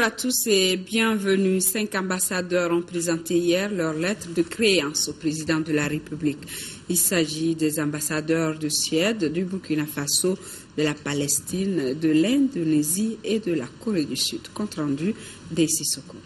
à tous et bienvenue. 5 ambassadeurs ont présenté hier leur lettre de créance au président de la République. Il s'agit des ambassadeurs de Suède, du Burkina Faso, de la Palestine, de l'Indonésie et de la Corée du Sud. Compte rendu des Sissoko.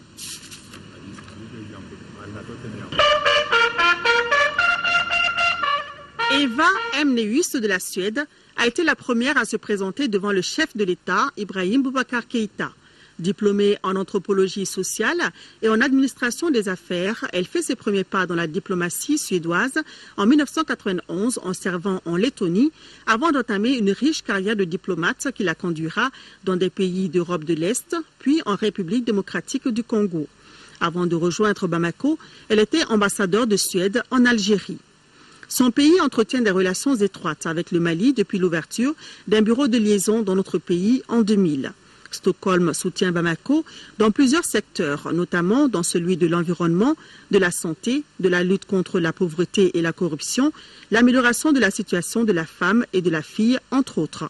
Eva Emneus de la Suède a été la première à se présenter devant le chef de l'État, Ibrahim Boubacar Keïta. Diplômée en anthropologie sociale et en administration des affaires, elle fait ses premiers pas dans la diplomatie suédoise en 1991 en servant en Lettonie avant d'entamer une riche carrière de diplomate qui la conduira dans des pays d'Europe de l'Est, puis en République démocratique du Congo. Avant de rejoindre Bamako, elle était ambassadeur de Suède en Algérie. Son pays entretient des relations étroites avec le Mali depuis l'ouverture d'un bureau de liaison dans notre pays en 2000. Stockholm soutient Bamako dans plusieurs secteurs, notamment dans celui de l'environnement, de la santé, de la lutte contre la pauvreté et la corruption, l'amélioration de la situation de la femme et de la fille, entre autres.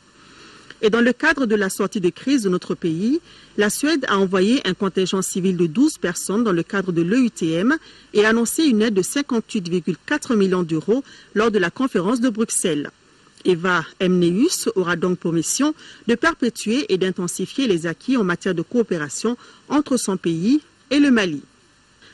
Et dans le cadre de la sortie de crise de notre pays, la Suède a envoyé un contingent civil de 12 personnes dans le cadre de l'EUTM et annoncé une aide de 58,4 millions d'euros lors de la conférence de Bruxelles. Eva Emneus aura donc pour mission de perpétuer et d'intensifier les acquis en matière de coopération entre son pays et le Mali.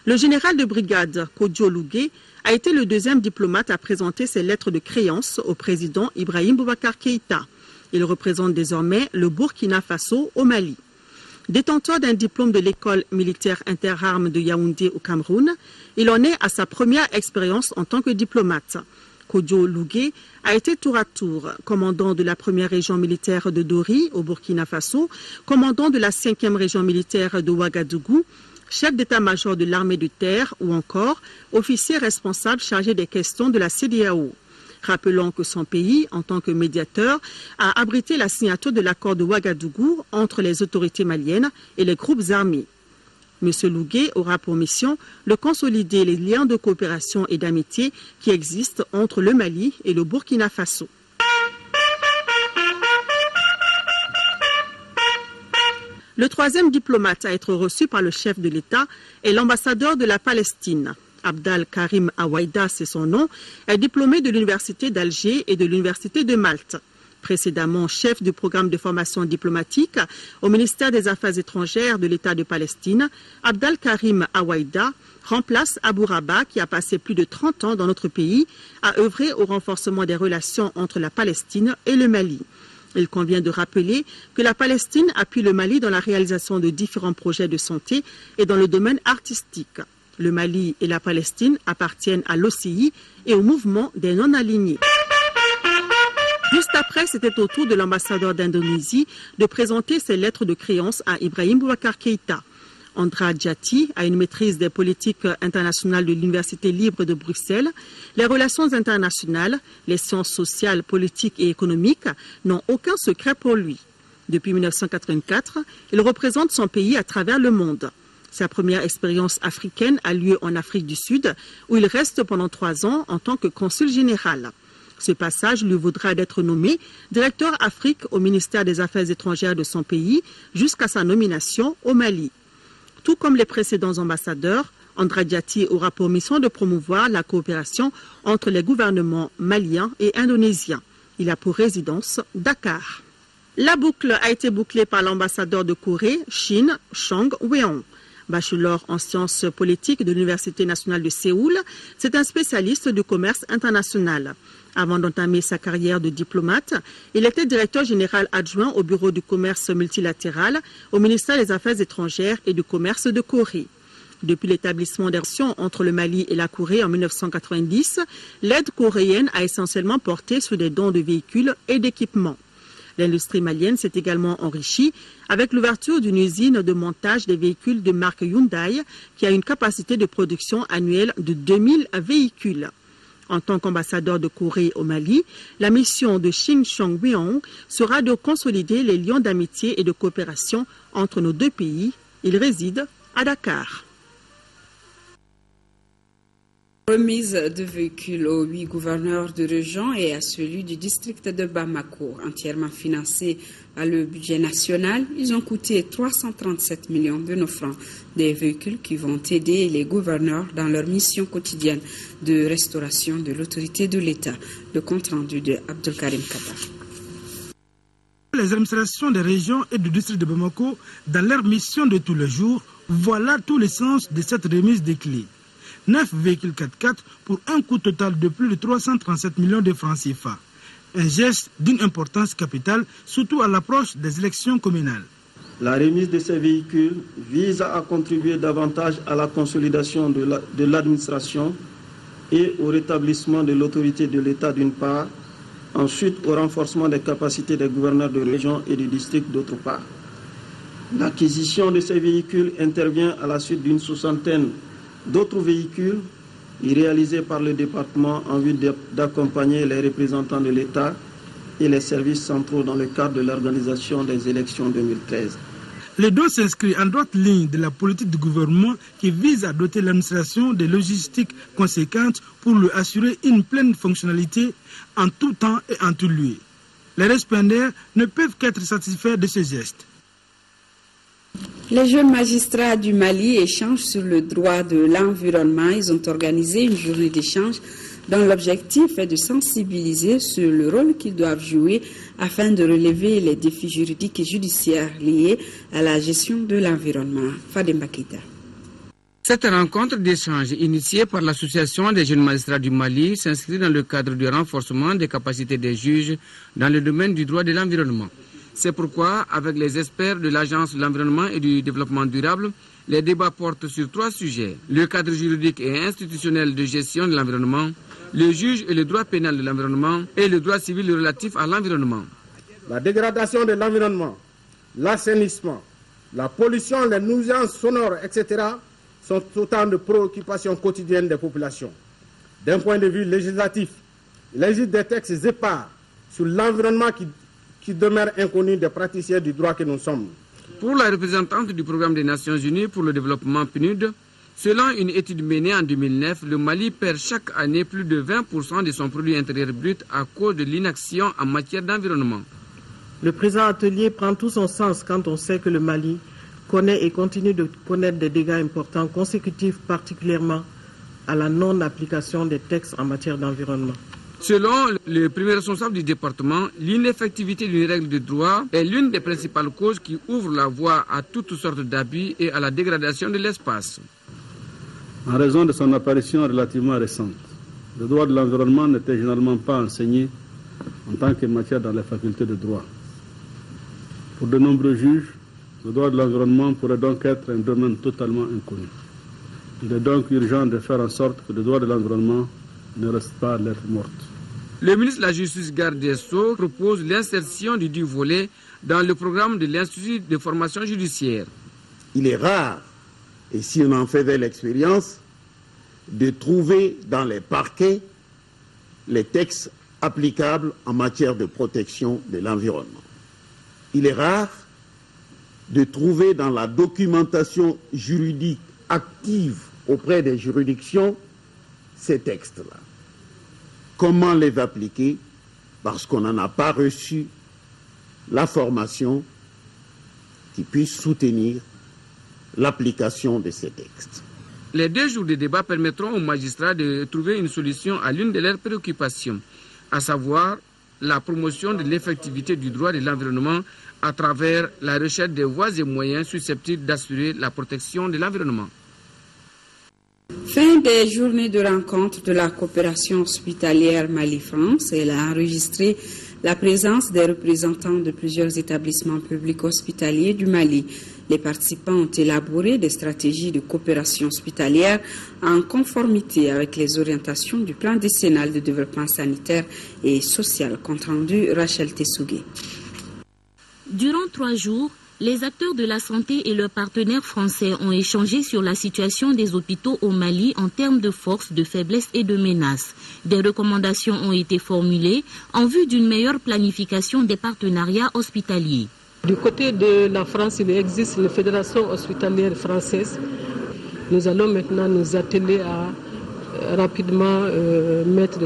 Le général de brigade Kodjo Lougué a été le deuxième diplomate à présenter ses lettres de créance au président Ibrahim Boubacar Keïta. Il représente désormais le Burkina Faso au Mali. Détenteur d'un diplôme de l'école militaire interarmes de Yaoundé au Cameroun, il en est à sa première expérience en tant que diplomate. Kodjo Lougué a été tour à tour commandant de la première région militaire de Dori au Burkina Faso, commandant de la 5e région militaire de Ouagadougou, chef d'état-major de l'armée de terre ou encore officier responsable chargé des questions de la CEDEAO. Rappelons que son pays, en tant que médiateur, a abrité la signature de l'accord de Ouagadougou entre les autorités maliennes et les groupes armés. M. Lougué aura pour mission de consolider les liens de coopération et d'amitié qui existent entre le Mali et le Burkina Faso. Le troisième diplomate à être reçu par le chef de l'État est l'ambassadeur de la Palestine. Abdal Karim Awaïda, c'est son nom, est diplômé de l'Université d'Alger et de l'Université de Malte. Précédemment chef du programme de formation diplomatique au ministère des Affaires étrangères de l'État de Palestine, Abdal Karim Awaïda remplace Abou Rabah qui a passé plus de 30 ans dans notre pays à œuvrer au renforcement des relations entre la Palestine et le Mali. Il convient de rappeler que la Palestine appuie le Mali dans la réalisation de différents projets de santé et dans le domaine artistique. Le Mali et la Palestine appartiennent à l'OCI et au mouvement des non-alignés. Juste après, c'était au tour de l'ambassadeur d'Indonésie de présenter ses lettres de créance à Ibrahim Boubacar Keïta. Andra Jati a une maîtrise des politiques internationales de l'Université libre de Bruxelles. Les relations internationales, les sciences sociales, politiques et économiques n'ont aucun secret pour lui. Depuis 1984, il représente son pays à travers le monde. Sa première expérience africaine a lieu en Afrique du Sud, où il reste pendant 3 ans en tant que consul général. Ce passage lui vaudra d'être nommé directeur Afrique au ministère des Affaires étrangères de son pays jusqu'à sa nomination au Mali. Tout comme les précédents ambassadeurs, Andra Jati aura pour mission de promouvoir la coopération entre les gouvernements maliens et indonésiens. Il a pour résidence Dakar. La boucle a été bouclée par l'ambassadeur de Corée, Shin Chong-weon. Bachelor en sciences politiques de l'Université nationale de Séoul, c'est un spécialiste du commerce international. Avant d'entamer sa carrière de diplomate, il était directeur général adjoint au Bureau du commerce multilatéral au ministère des Affaires étrangères et du commerce de Corée. Depuis l'établissement des relations entre le Mali et la Corée en 1990, l'aide coréenne a essentiellement porté sur des dons de véhicules et d'équipements. L'industrie malienne s'est également enrichie avec l'ouverture d'une usine de montage des véhicules de marque Hyundai qui a une capacité de production annuelle de 2000 véhicules. En tant qu'ambassadeur de Corée au Mali, la mission de Shin Chong-weon sera de consolider les liens d'amitié et de coopération entre nos deux pays. Il réside à Dakar. Remise de véhicules aux 8 gouverneurs de région et à celui du district de Bamako, entièrement financé par le budget national. Ils ont coûté 337 millions de nos francs. Des véhicules qui vont aider les gouverneurs dans leur mission quotidienne de restauration de l'autorité de l'État. Le compte rendu de Abdelkarim Kaba. Les administrations des régions et du district de Bamako, dans leur mission de tous les jours, voilà tout le sens de cette remise des clés. 9 véhicules 4x4 pour un coût total de plus de 337 millions de francs CFA. Un geste d'une importance capitale, surtout à l'approche des élections communales. La remise de ces véhicules vise à contribuer davantage à la consolidation de l'administration et au rétablissement de l'autorité de l'État d'une part, ensuite au renforcement des capacités des gouverneurs de région et de district d'autre part. L'acquisition de ces véhicules intervient à la suite d'une soixantaine d'autres véhicules réalisés par le département en vue d'accompagner les représentants de l'État et les services centraux dans le cadre de l'organisation des élections 2013. Le don s'inscrit en droite ligne de la politique du gouvernement qui vise à doter l'administration de logistiques conséquentes pour lui assurer une pleine fonctionnalité en tout temps et en tout lieu. Les récipiendaires ne peuvent qu'être satisfaits de ce geste. Les jeunes magistrats du Mali échangent sur le droit de l'environnement. Ils ont organisé une journée d'échange dont l'objectif est de sensibiliser sur le rôle qu'ils doivent jouer afin de relever les défis juridiques et judiciaires liés à la gestion de l'environnement. Fadem Bakita. Cette rencontre d'échange initiée par l'Association des jeunes magistrats du Mali s'inscrit dans le cadre du renforcement des capacités des juges dans le domaine du droit de l'environnement. C'est pourquoi, avec les experts de l'Agence de l'environnement et du développement durable, les débats portent sur 3 sujets. Le cadre juridique et institutionnel de gestion de l'environnement, le juge et le droit pénal de l'environnement et le droit civil relatif à l'environnement. La dégradation de l'environnement, l'assainissement, la pollution, les nuisances sonores, etc. sont autant de préoccupations quotidiennes des populations. D'un point de vue législatif, il existe des textes épars sur l'environnement qui demeure inconnu des praticiens du droit que nous sommes. Pour la représentante du programme des Nations Unies pour le développement PNUD, selon une étude menée en 2009, le Mali perd chaque année plus de 20% de son produit intérieur brut à cause de l'inaction en matière d'environnement. Le présent atelier prend tout son sens quand on sait que le Mali connaît et continue de connaître des dégâts importants consécutifs particulièrement à la non-application des textes en matière d'environnement. Selon le premier responsable du département, l'ineffectivité d'une règle de droit est l'une des principales causes qui ouvrent la voie à toutes sortes d'abus et à la dégradation de l'espace. En raison de son apparition relativement récente, le droit de l'environnement n'était généralement pas enseigné en tant que matière dans les facultés de droit. Pour de nombreux juges, le droit de l'environnement pourrait donc être un domaine totalement inconnu. Il est donc urgent de faire en sorte que le droit de l'environnement ne reste pas lettre morte. Le ministre de la Justice garde des Sceaux propose l'insertion du dit volet dans le programme de l'Institut de formation judiciaire. Il est rare, et si on en faisait l'expérience, de trouver dans les parquets les textes applicables en matière de protection de l'environnement. Il est rare de trouver dans la documentation juridique active auprès des juridictions ces textes-là. Comment les appliquer? Parce qu'on n'en a pas reçu la formation qui puisse soutenir l'application de ces textes. Les 2 jours de débat permettront aux magistrats de trouver une solution à l'une de leurs préoccupations, à savoir la promotion de l'effectivité du droit de l'environnement à travers la recherche des voies et moyens susceptibles d'assurer la protection de l'environnement. Fin des journées de rencontre de la coopération hospitalière Mali-France. Elle a enregistré la présence des représentants de plusieurs établissements publics hospitaliers du Mali. Les participants ont élaboré des stratégies de coopération hospitalière en conformité avec les orientations du plan décennal de développement sanitaire et social. Compte rendu Rachel Tessougué. Durant 3 jours, les acteurs de la santé et leurs partenaires français ont échangé sur la situation des hôpitaux au Mali en termes de force, de faiblesse et de menaces. Des recommandations ont été formulées en vue d'une meilleure planification des partenariats hospitaliers. Du côté de la France, il existe une fédération hospitalière française. Nous allons maintenant nous atteler à rapidement mettre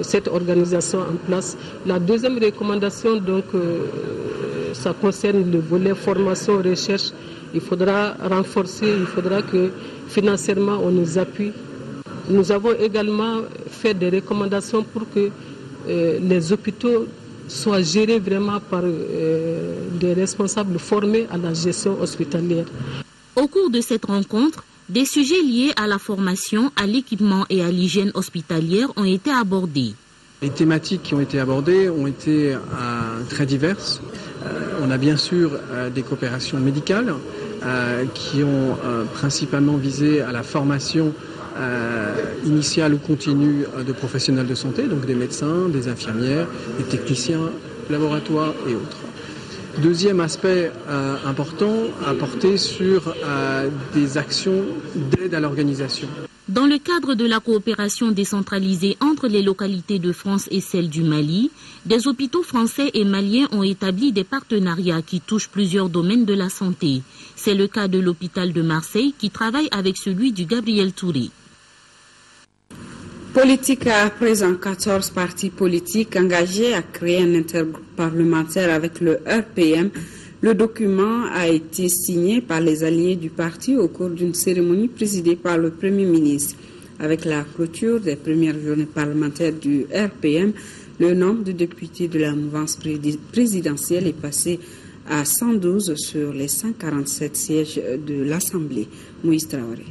cette organisation en place. La deuxième recommandation, donc, ça concerne le volet formation, recherche. Il faudra renforcer, il faudra que financièrement on nous appuie. Nous avons également fait des recommandations pour que les hôpitaux soient gérés vraiment par des responsables formés à la gestion hospitalière. Au cours de cette rencontre, des sujets liés à la formation, à l'équipement et à l'hygiène hospitalière ont été abordés. Les thématiques qui ont été abordées ont été très diverses. On a bien sûr des coopérations médicales qui ont principalement visé à la formation initiale ou continue de professionnels de santé, donc des médecins, des infirmières, des techniciens, laboratoires et autres. Deuxième aspect important à porter sur des actions d'aide à l'organisation. Dans le cadre de la coopération décentralisée entre les localités de France et celles du Mali, des hôpitaux français et maliens ont établi des partenariats qui touchent plusieurs domaines de la santé. C'est le cas de l'hôpital de Marseille qui travaille avec celui du Gabriel Touré. Politique à présent, 14 partis politiques engagés à créer un intergroupe parlementaire avec le RPM. Le document a été signé par les alliés du parti au cours d'une cérémonie présidée par le Premier ministre. Avec la clôture des premières journées parlementaires du RPM, le nombre de députés de la mouvance présidentielle est passé à 112 sur les 147 sièges de l'Assemblée. Moïse Traoré.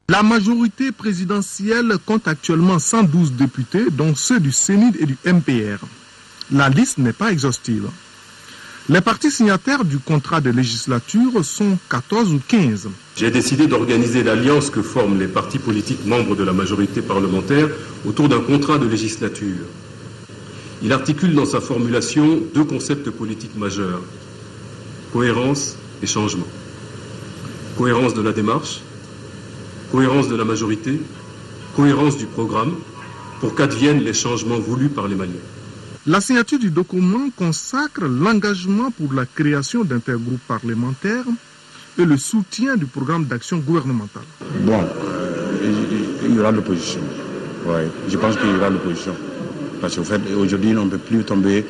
La majorité présidentielle compte actuellement 112 députés, dont ceux du CENID et du MPR. La liste n'est pas exhaustive. Les partis signataires du contrat de législature sont 14 ou 15. J'ai décidé d'organiser l'alliance que forment les partis politiques membres de la majorité parlementaire autour d'un contrat de législature. Il articule dans sa formulation deux concepts politiques majeurs, cohérence et changement. Cohérence de la démarche, cohérence de la majorité, cohérence du programme, pour qu'adviennent les changements voulus par les Maliens. La signature du document consacre l'engagement pour la création d'intergroupes parlementaires et le soutien du programme d'action gouvernementale. Bon, il y aura l'opposition. Ouais, je pense qu'il y aura l'opposition. Parce qu'en fait, aujourd'hui, on ne peut plus tomber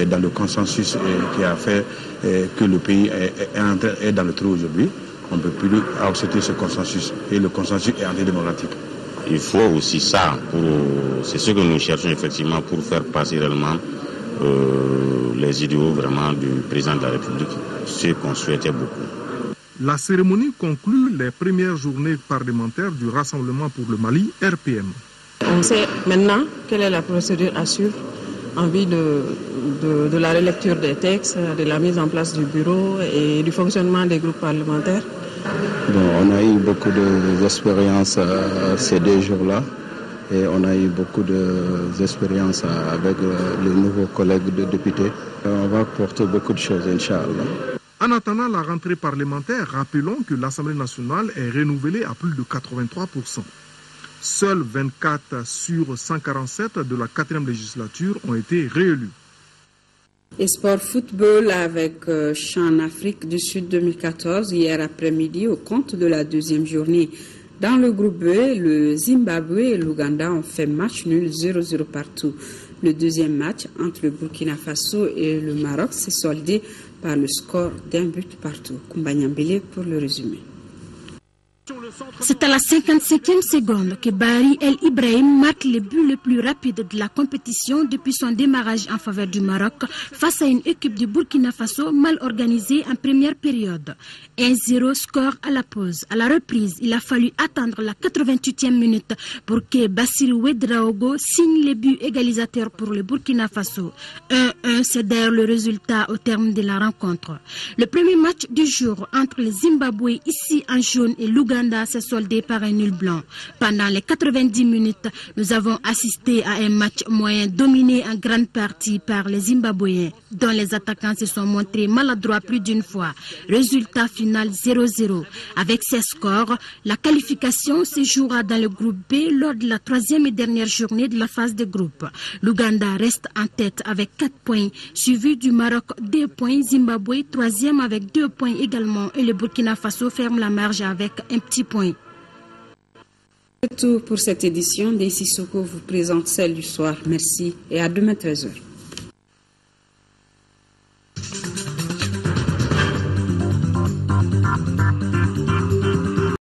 dans le consensus qui a fait que le pays est dans le trou aujourd'hui. On ne peut plus accepter ce consensus. Et le consensus est antidémocratique. Il faut aussi ça, c'est ce que nous cherchons effectivement pour faire passer réellement les idéaux vraiment du président de la République, ce qu'on souhaitait beaucoup. La cérémonie conclut les premières journées parlementaires du Rassemblement pour le Mali, RPM. On sait maintenant quelle est la procédure à suivre en vue de la relecture des textes, de la mise en place du bureau et du fonctionnement des groupes parlementaires. Bon, on a eu beaucoup d'expériences ces 2 jours-là et on a eu beaucoup d'expériences avec les nouveaux collègues de députés. On va porter beaucoup de choses, Inch'Allah. En attendant la rentrée parlementaire, rappelons que l'Assemblée nationale est renouvelée à plus de 83%. Seuls 24 sur 147 de la 4e législature ont été réélus. Et sport football avec CHAN Afrique du Sud 2014 hier après-midi au compte de la 2e journée. Dans le groupe B, le Zimbabwe et l'Ouganda ont fait match nul 0-0 partout. Le deuxième match entre le Burkina Faso et le Maroc s'est soldé par le score d'1 but partout. Kumbanyambele pour le résumé. C'est à la 55e seconde que Barry El Ibrahim marque le but le plus rapide de la compétition depuis son démarrage en faveur du Maroc face à une équipe du Burkina Faso mal organisée en première période. 1-0 score à la pause. À la reprise, il a fallu attendre la 88e minute pour que Bassirou Ouedraogo signe le but égalisateur pour le Burkina Faso. 1-1, c'est d'ailleurs le résultat au terme de la rencontre. Le premier match du jour entre le Zimbabwe ici en jaune et l'Ouganda s'est soldé par un nul blanc. Pendant les 90 minutes, nous avons assisté à un match moyen dominé en grande partie par les Zimbabwéens, dont les attaquants se sont montrés maladroits plus d'une fois. Résultat final 0-0. Avec ces scores, la qualification se jouera dans le groupe B lors de la 3e et dernière journée de la phase de groupe. L'Ouganda reste en tête avec 4 points, suivi du Maroc 2 points, Zimbabwe 3e avec 2 points également et le Burkina Faso ferme la marge avec un petit point. C'est tout pour cette édition. Daisy Soko vous présente celle du soir. Merci et à demain 13h.